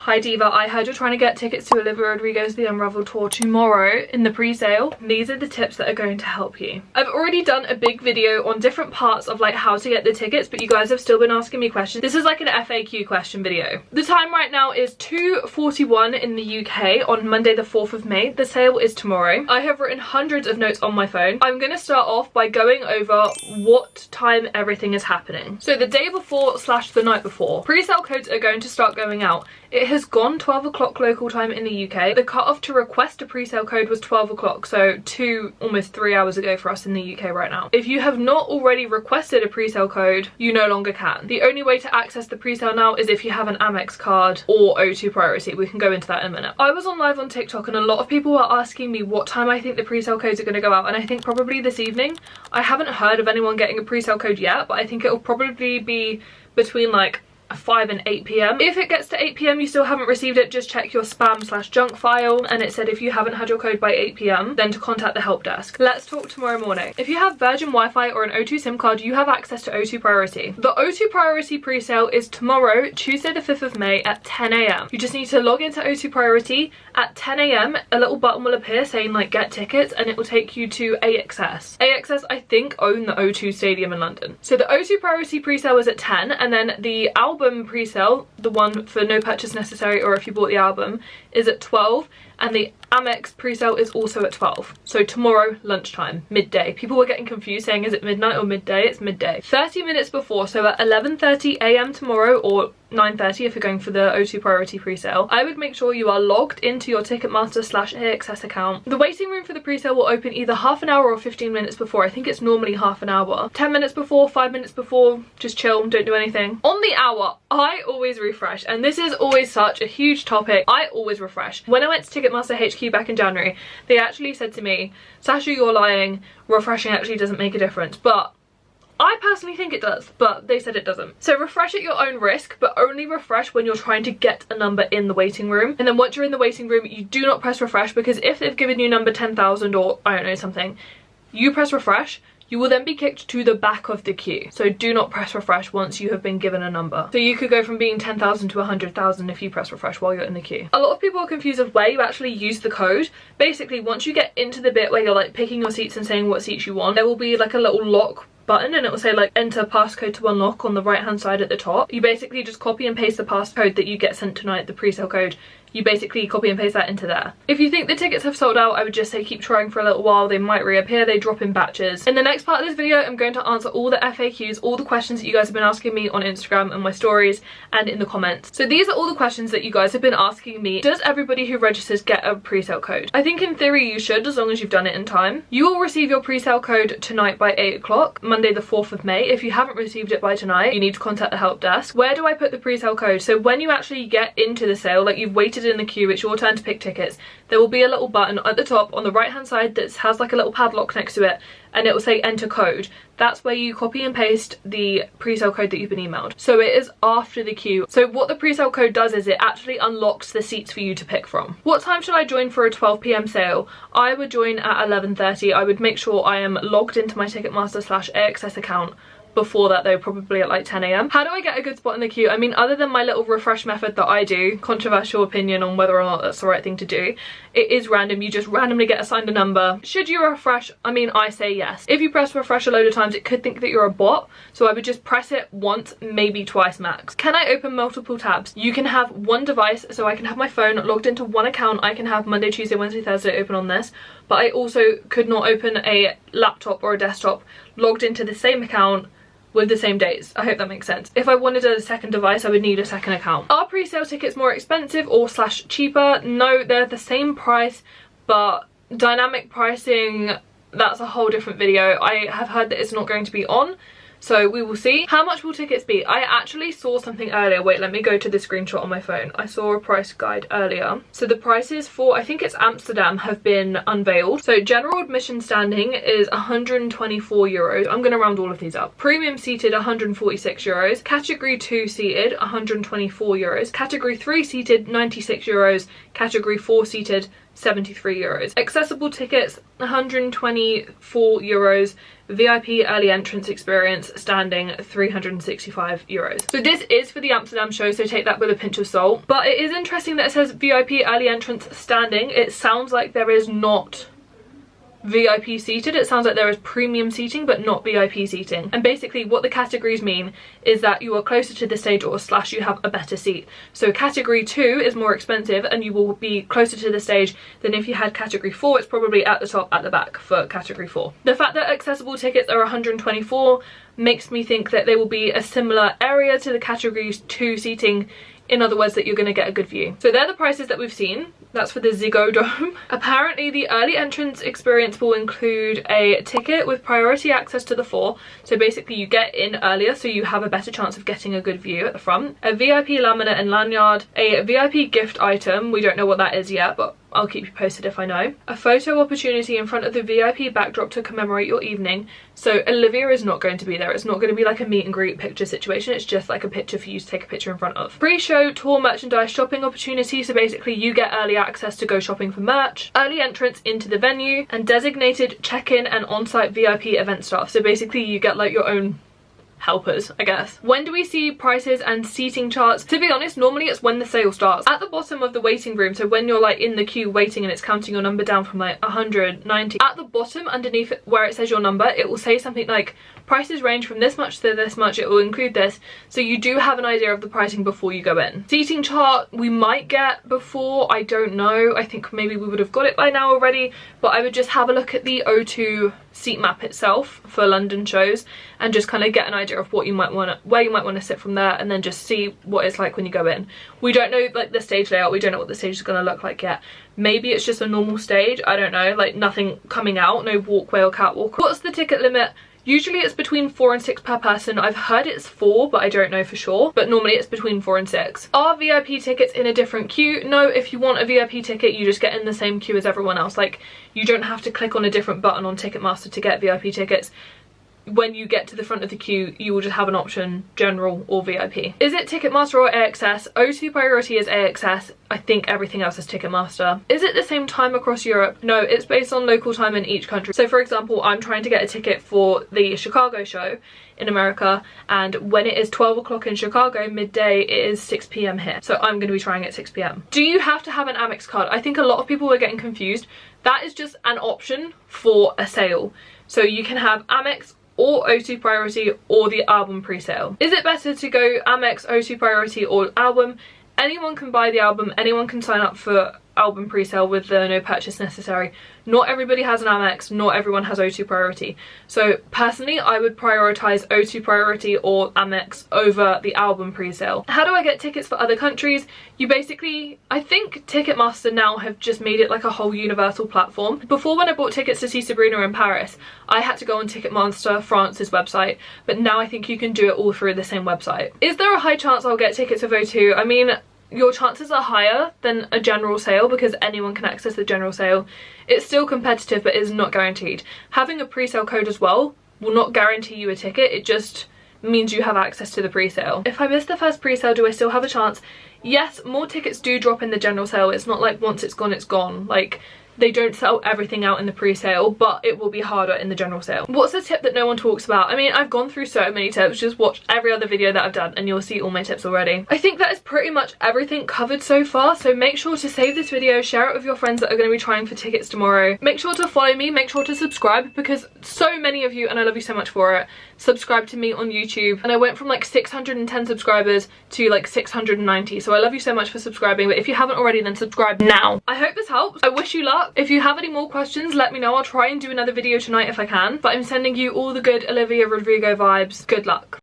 Hi Diva, I heard you're trying to get tickets to Olivia Rodrigo's The Unraveled Tour tomorrow in the pre-sale. These are the tips that are going to help you. I've already done a big video on different parts of like how to get the tickets, but you guys have still been asking me questions. This is like an FAQ question video. The time right now is 2:41 in the UK on Monday the 4th of May. The sale is tomorrow. I have written hundreds of notes on my phone. I'm going to start off by going over what time everything is happening. So the day before / the night before, pre-sale codes are going to start going out. It has gone 12 o'clock local time in the UK. The cut-off to request a pre-sale code was 12 o'clock, so almost 3 hours ago for us in the UK right now. If you have not already requested a pre-sale code, you no longer can. The only way to access the pre-sale now is if you have an Amex card or O2 Priority. We can go into that in a minute. I was on live on TikTok and a lot of people were asking me what time I think the pre-sale codes are going to go out, and I think probably this evening. I haven't heard of anyone getting a pre-sale code yet, but I think it'll probably be between like 5 and 8 p.m. If it gets to 8 p.m. you still haven't received it, just check your spam / junk file, and it said if you haven't had your code by 8 p.m. then to contact the help desk. Let's talk tomorrow morning. If you have Virgin Wi-Fi or an O2 SIM card, you have access to O2 Priority. The O2 Priority pre-sale is tomorrow, Tuesday the 5th of May at 10 a.m. You just need to log into O2 Priority at 10 a.m. A little button will appear saying like get tickets, and it will take you to AXS. AXS I think own the O2 Stadium in London. So the O2 Priority pre-sale is at 10, and then the album pre-sale, the one for no purchase necessary or if you bought the album, is at 12, and the Amex pre-sale is also at 12. So tomorrow lunchtime, midday. People were getting confused saying is it midnight or midday? It's midday. 30 minutes before, so at 11:30 a.m. tomorrow, or 9:30 if you're going for the O2 Priority pre-sale, I would make sure you are logged into your Ticketmaster / AXS account. The waiting room for the pre-sale will open either half an hour or 15 minutes before. I think it's normally half an hour. 10 minutes before, 5 minutes before, just chill, don't do anything. On the hour, I always refresh, and this is always such a huge topic. I always refresh. When I went to Ticketmaster HQ back in January, they actually said to me, Sasha, you're lying, refreshing actually doesn't make a difference, but I personally think it does, but they said it doesn't. So refresh at your own risk, but only refresh when you're trying to get a number in the waiting room. And then once you're in the waiting room, you do not press refresh, because if they've given you number 10,000 or I don't know something, you press refresh, you will then be kicked to the back of the queue. So do not press refresh once you have been given a number. So you could go from being 10,000 to 100,000 if you press refresh while you're in the queue. A lot of people are confused of where you actually use the code. Basically, once you get into the bit where you're like picking your seats and saying what seats you want, there will be like a little lock button, and it will say like enter passcode to unlock on the right hand side at the top. You basically just copy and paste the passcode that you get sent tonight, the pre-sale code. You basically copy and paste that into there. If you think the tickets have sold out, I would just say keep trying for a little while. They might reappear, they drop in batches. In the next part of this video, I'm going to answer all the FAQs, all the questions that you guys have been asking me on Instagram and my stories and in the comments. So these are all the questions that you guys have been asking me. Does everybody who registers get a pre-sale code? I think in theory you should, as long as you've done it in time. You will receive your pre-sale code tonight by 8 o'clock, Monday the 4th of May. If you haven't received it by tonight, you need to contact the help desk. Where do I put the pre-sale code? So when you actually get into the sale, like you've waited in the queue, it's your turn to pick tickets, there will be a little button at the top on the right hand side that has like a little padlock next to it, and it will say enter code. That's where you copy and paste the pre-sale code that you've been emailed. So it is after the queue. So what the pre-sale code does is it actually unlocks the seats for you to pick from. What time should I join for a 12 p.m. sale? I would join at 11:30. I would make sure I am logged into my Ticketmaster / AXS account. Before that though, probably at like 10 a.m. How do I get a good spot in the queue? I mean, other than my little refresh method that I do, controversial opinion on whether or not that's the right thing to do, it is random. You just randomly get assigned a number. Should you refresh? I mean, I say yes. If you press refresh a load of times, it could think that you're a bot, so I would just press it once, maybe twice max. Can I open multiple tabs? You can have one device, so I can have my phone logged into one account. I can have Monday, Tuesday, Wednesday, Thursday open on this, but I also could not open a laptop or a desktop logged into the same account with the same dates. I hope that makes sense. If I wanted a second device, I would need a second account. Are pre-sale tickets more expensive or / cheaper? No, they're the same price, but dynamic pricing, that's a whole different video. I have heard that it's not going to be on, so we will see. How much will tickets be? I actually saw something earlier. Wait, let me go to the screenshot on my phone. I saw a price guide earlier. So the prices for, I think it's Amsterdam, have been unveiled. So general admission standing is 124 euros. I'm going to round all of these up. Premium seated, 146 euros. Category 2 seated, 124 euros. Category 3 seated, 96 euros. Category 4 seated, 73 euros. Accessible tickets, 124 euros. VIP early entrance experience standing, 365 euros. So this is for the Amsterdam show, so take that with a pinch of salt. But it is interesting that it says VIP early entrance standing. It sounds like there is not VIP seated. It sounds like there is premium seating but not VIP seating, and basically what the categories mean is that you are closer to the stage or slash you have a better seat. So category 2 is more expensive and you will be closer to the stage than if you had category 4. It's probably at the top at the back for category 4. The fact that accessible tickets are 124 makes me think that they will be a similar area to the category 2 seating. In other words, that you're going to get a good view. So they're the prices that we've seen. That's for the Ziggo Dome. Apparently the early entrance experience will include a ticket with priority access to the 4. So basically you get in earlier so you have a better chance of getting a good view at the front. A VIP laminate and lanyard. A VIP gift item. We don't know what that is yet, but I'll keep you posted if I know. A photo opportunity in front of the VIP backdrop to commemorate your evening. So Olivia is not going to be there. It's not going to be like a meet and greet picture situation. It's just like a picture for you to take a picture in front of. Pre-show tour merchandise shopping opportunity. So basically you get early access to go shopping for merch. Early entrance into the venue. And designated check-in and on-site VIP event staff. So basically you get like your own helpers, I guess. When do we see prices and seating charts? To be honest, normally it's when the sale starts. At the bottom of the waiting room, so when you're like in the queue waiting and it's counting your number down from like 190, at the bottom underneath where it says your number, it will say something like prices range from this much to this much. It will include this, so you do have an idea of the pricing before you go in. Seating chart we might get before, I don't know. I think maybe we would have got it by now already, but I would just have a look at the O2 seat map itself for London shows and just kind of get an idea of what you might want to, where you might want to sit from there, and then just see what it's like when you go in. We don't know like the stage layout, we don't know what the stage is going to look like yet. Maybe it's just a normal stage, I don't know, like nothing coming out, no walkway or catwalk. What's the ticket limit? Usually it's between 4 and 6 per person. I've heard it's 4, but I don't know for sure. But normally it's between 4 and 6. Are VIP tickets in a different queue? No, if you want a VIP ticket, you just get in the same queue as everyone else. Like, you don't have to click on a different button on Ticketmaster to get VIP tickets. When you get to the front of the queue, you will just have an option, general or VIP. Is it Ticketmaster or AXS? O2 Priority is AXS. I think everything else is Ticketmaster. Is it the same time across Europe? No, it's based on local time in each country. So for example, I'm trying to get a ticket for the Chicago show in America, and when it is 12 o'clock in Chicago, midday, it is 6 p.m. here. So I'm going to be trying at 6 p.m. Do you have to have an Amex card? I think a lot of people were getting confused. That is just an option for a sale. So you can have Amex or O2 Priority or the album pre-sale. Is it better to go Amex, O2 Priority or album? Anyone can buy the album, anyone can sign up for album pre-sale with the no purchase necessary. Not everybody has an Amex, not everyone has O2 Priority. So personally, I would prioritize O2 Priority or Amex over the album pre-sale. How do I get tickets for other countries? You basically, I think Ticketmaster now have just made it like a whole universal platform. Before, when I bought tickets to see Sabrina in Paris, I had to go on Ticketmaster France's website, but now I think you can do it all through the same website. Is there a high chance I'll get tickets with O2? I mean, your chances are higher than a general sale because anyone can access the general sale. It's still competitive, but is not guaranteed. Having a pre-sale code as well will not guarantee you a ticket. It just means you have access to the pre-sale. If I miss the first pre-sale, do I still have a chance? Yes, more tickets do drop in the general sale. It's not like once it's gone, it's gone. Like, they don't sell everything out in the pre-sale, but it will be harder in the general sale. What's the tip that no one talks about? I mean, I've gone through so many tips. Just watch every other video that I've done and you'll see all my tips already. I think that is pretty much everything covered so far, so make sure to save this video, share it with your friends that are going to be trying for tickets tomorrow. Make sure to follow me, make sure to subscribe, because so many of you, and I love you so much for it, subscribe to me on YouTube, and I went from like 610 subscribers to like 690, so I love you so much for subscribing. But if you haven't already, then subscribe now. I hope this helps. I wish you luck. If you have any more questions, let me know. I'll try and do another video tonight if I can, but I'm sending you all the good Olivia Rodrigo vibes. Good luck.